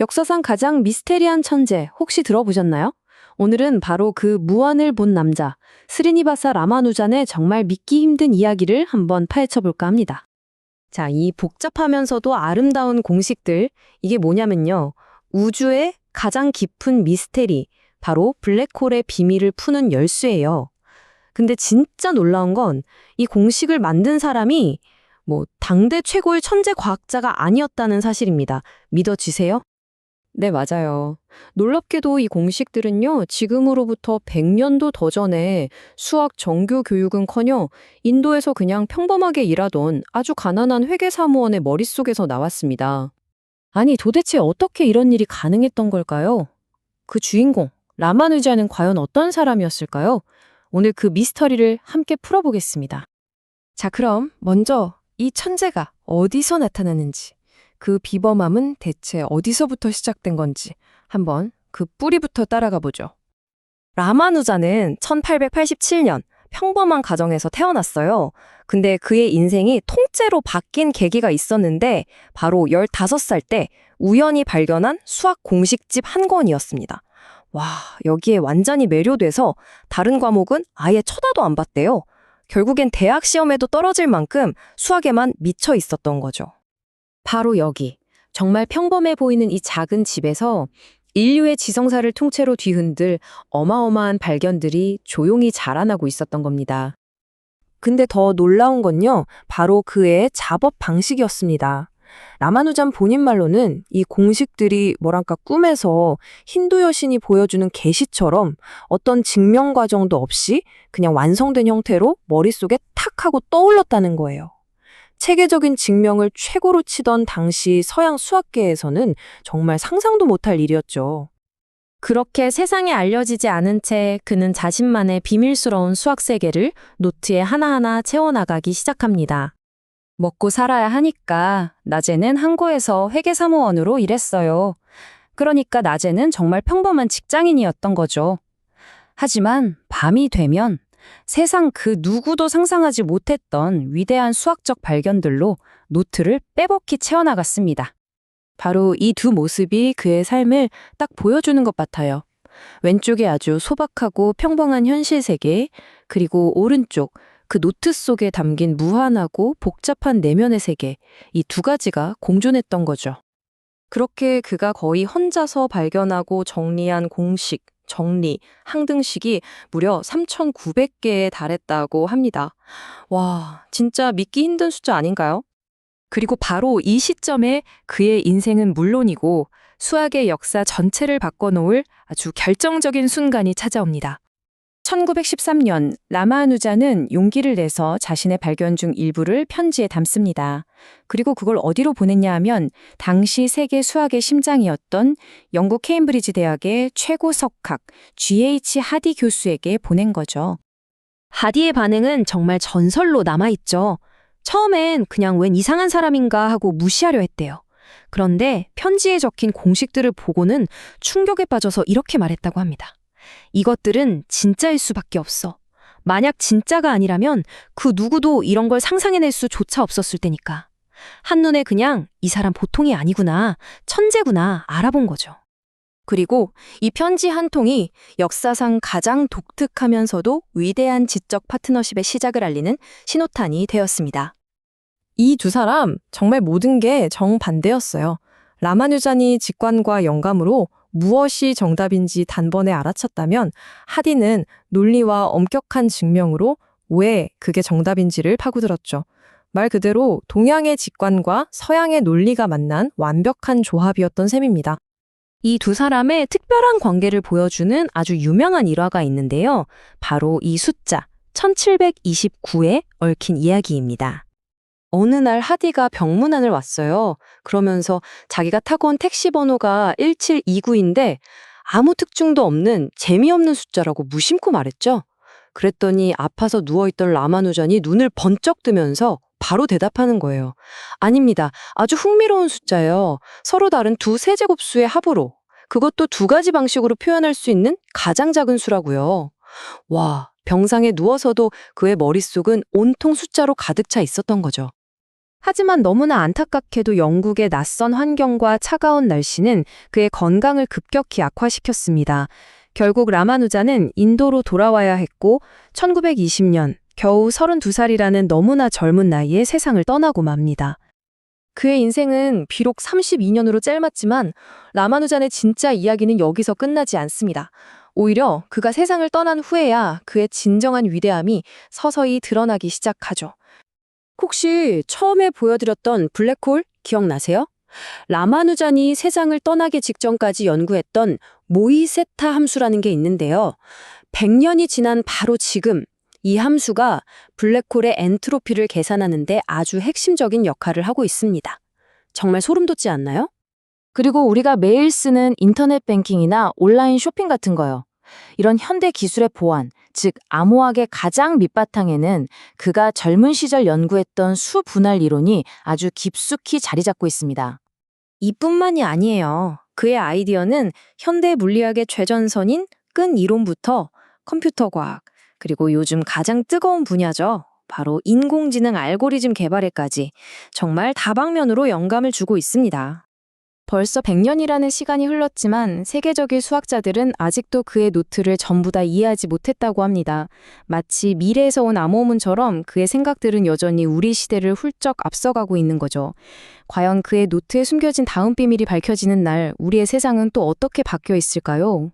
역사상 가장 미스테리한 천재 혹시 들어보셨나요? 오늘은 바로 그 무한을 본 남자, 스리니바사 라마누잔의 정말 믿기 힘든 이야기를 한번 파헤쳐 볼까 합니다. 자, 이 복잡하면서도 아름다운 공식들, 이게 뭐냐면요. 우주의 가장 깊은 미스테리, 바로 블랙홀의 비밀을 푸는 열쇠예요. 근데 진짜 놀라운 건 이 공식을 만든 사람이 당대 최고의 천재 과학자가 아니었다는 사실입니다. 믿어지세요? 네, 맞아요. 놀랍게도 이 공식들은요, 지금으로부터 100년도 더 전에 수학 정규 교육은커녕 인도에서 그냥 평범하게 일하던 아주 가난한 회계사무원의 머릿속에서 나왔습니다. 아니, 도대체 어떻게 이런 일이 가능했던 걸까요? 그 주인공, 라마누자는 과연 어떤 사람이었을까요? 오늘 그 미스터리를 함께 풀어보겠습니다. 자, 그럼 먼저 이 천재가 어디서 나타나는지, 그 비범함은 대체 어디서부터 시작된 건지 한번 그 뿌리부터 따라가 보죠. 라마누자는 1887년 평범한 가정에서 태어났어요. 근데 그의 인생이 통째로 바뀐 계기가 있었는데 바로 15살 때 우연히 발견한 수학 공식집 한 권이었습니다. 와, 여기에 완전히 매료돼서 다른 과목은 아예 쳐다도 안 봤대요. 결국엔 대학 시험에도 떨어질 만큼 수학에만 미쳐 있었던 거죠. 바로 여기, 정말 평범해 보이는 이 작은 집에서 인류의 지성사를 통째로 뒤흔들 어마어마한 발견들이 조용히 자라나고 있었던 겁니다. 근데 더 놀라운 건요, 바로 그의 작업 방식이었습니다. 라마누잔 본인 말로는 이 공식들이 꿈에서 힌두 여신이 보여주는 계시처럼 어떤 증명 과정도 없이 그냥 완성된 형태로 머릿속에 탁 하고 떠올랐다는 거예요. 체계적인 증명을 최고로 치던 당시 서양 수학계에서는 정말 상상도 못할 일이었죠. 그렇게 세상에 알려지지 않은 채 그는 자신만의 비밀스러운 수학 세계를 노트에 하나하나 채워나가기 시작합니다. 먹고 살아야 하니까 낮에는 항구에서 회계사무원으로 일했어요. 그러니까 낮에는 정말 평범한 직장인이었던 거죠. 하지만 밤이 되면 세상 그 누구도 상상하지 못했던 위대한 수학적 발견들로 노트를 빼곡히 채워나갔습니다. 바로 이 두 모습이 그의 삶을 딱 보여주는 것 같아요. 왼쪽에 아주 소박하고 평범한 현실 세계, 그리고 오른쪽 그 노트 속에 담긴 무한하고 복잡한 내면의 세계, 이 두 가지가 공존했던 거죠. 그렇게 그가 거의 혼자서 발견하고 정리한 공식, 정리, 항등식이 무려 3,900개에 달했다고 합니다. 와, 진짜 믿기 힘든 숫자 아닌가요? 그리고 바로 이 시점에 그의 인생은 물론이고 수학의 역사 전체를 바꿔놓을 아주 결정적인 순간이 찾아옵니다. 1913년 라마누자는 용기를 내서 자신의 발견 중 일부를 편지에 담습니다. 그리고 그걸 어디로 보냈냐 하면 당시 세계 수학의 심장이었던 영국 케임브리지 대학의 최고 석학 G.H. 하디 교수에게 보낸 거죠. 하디의 반응은 정말 전설로 남아있죠. 처음엔 그냥 웬 이상한 사람인가 하고 무시하려 했대요. 그런데 편지에 적힌 공식들을 보고는 충격에 빠져서 이렇게 말했다고 합니다. 이것들은 진짜일 수밖에 없어. 만약 진짜가 아니라면 그 누구도 이런 걸 상상해낼 수조차 없었을 테니까. 한눈에 그냥 이 사람 보통이 아니구나, 천재구나 알아본 거죠. 그리고 이 편지 한 통이 역사상 가장 독특하면서도 위대한 지적 파트너십의 시작을 알리는 신호탄이 되었습니다. 이 두 사람 정말 모든 게 정반대였어요. 라마누잔이 직관과 영감으로 무엇이 정답인지 단번에 알아챘다면 하디는 논리와 엄격한 증명으로 왜 그게 정답인지를 파고들었죠. 말 그대로 동양의 직관과 서양의 논리가 만난 완벽한 조합이었던 셈입니다. 이 두 사람의 특별한 관계를 보여주는 아주 유명한 일화가 있는데요. 바로 이 숫자 1729에 얽힌 이야기입니다. 어느 날 하디가 병문안을 왔어요. 그러면서 자기가 타고 온 택시 번호가 1729인데 아무 특징도 없는 재미없는 숫자라고 무심코 말했죠. 그랬더니 아파서 누워있던 라마누잔이 눈을 번쩍 뜨면서 바로 대답하는 거예요. 아닙니다. 아주 흥미로운 숫자예요. 서로 다른 두 세제곱수의 합으로. 그것도 두 가지 방식으로 표현할 수 있는 가장 작은 수라고요. 와, 병상에 누워서도 그의 머릿속은 온통 숫자로 가득 차 있었던 거죠. 하지만 너무나 안타깝게도 영국의 낯선 환경과 차가운 날씨는 그의 건강을 급격히 악화시켰습니다. 결국 라마누자는 인도로 돌아와야 했고 1920년 겨우 32살이라는 너무나 젊은 나이에 세상을 떠나고 맙니다. 그의 인생은 비록 32년으로 짧았지만 라마누잔의 진짜 이야기는 여기서 끝나지 않습니다. 오히려 그가 세상을 떠난 후에야 그의 진정한 위대함이 서서히 드러나기 시작하죠. 혹시 처음에 보여드렸던 블랙홀 기억나세요? 라마누잔이 세상을 떠나기 직전까지 연구했던 모이세타 함수라는 게 있는데요. 100년이 지난 바로 지금 이 함수가 블랙홀의 엔트로피를 계산하는데 아주 핵심적인 역할을 하고 있습니다. 정말 소름 돋지 않나요? 그리고 우리가 매일 쓰는 인터넷 뱅킹이나 온라인 쇼핑 같은 거요. 이런 현대 기술의 보안, 즉 암호학의 가장 밑바탕에는 그가 젊은 시절 연구했던 수분할 이론이 아주 깊숙이 자리 잡고 있습니다. 이뿐만이 아니에요. 그의 아이디어는 현대 물리학의 최전선인 끈 이론부터 컴퓨터 과학, 그리고 요즘 가장 뜨거운 분야죠. 바로 인공지능 알고리즘 개발에까지 정말 다방면으로 영감을 주고 있습니다. 벌써 100년이라는 시간이 흘렀지만 세계적인 수학자들은 아직도 그의 노트를 전부 다 이해하지 못했다고 합니다. 마치 미래에서 온 암호문처럼 그의 생각들은 여전히 우리 시대를 훌쩍 앞서가고 있는 거죠. 과연 그의 노트에 숨겨진 다음 비밀이 밝혀지는 날 우리의 세상은 또 어떻게 바뀌어 있을까요?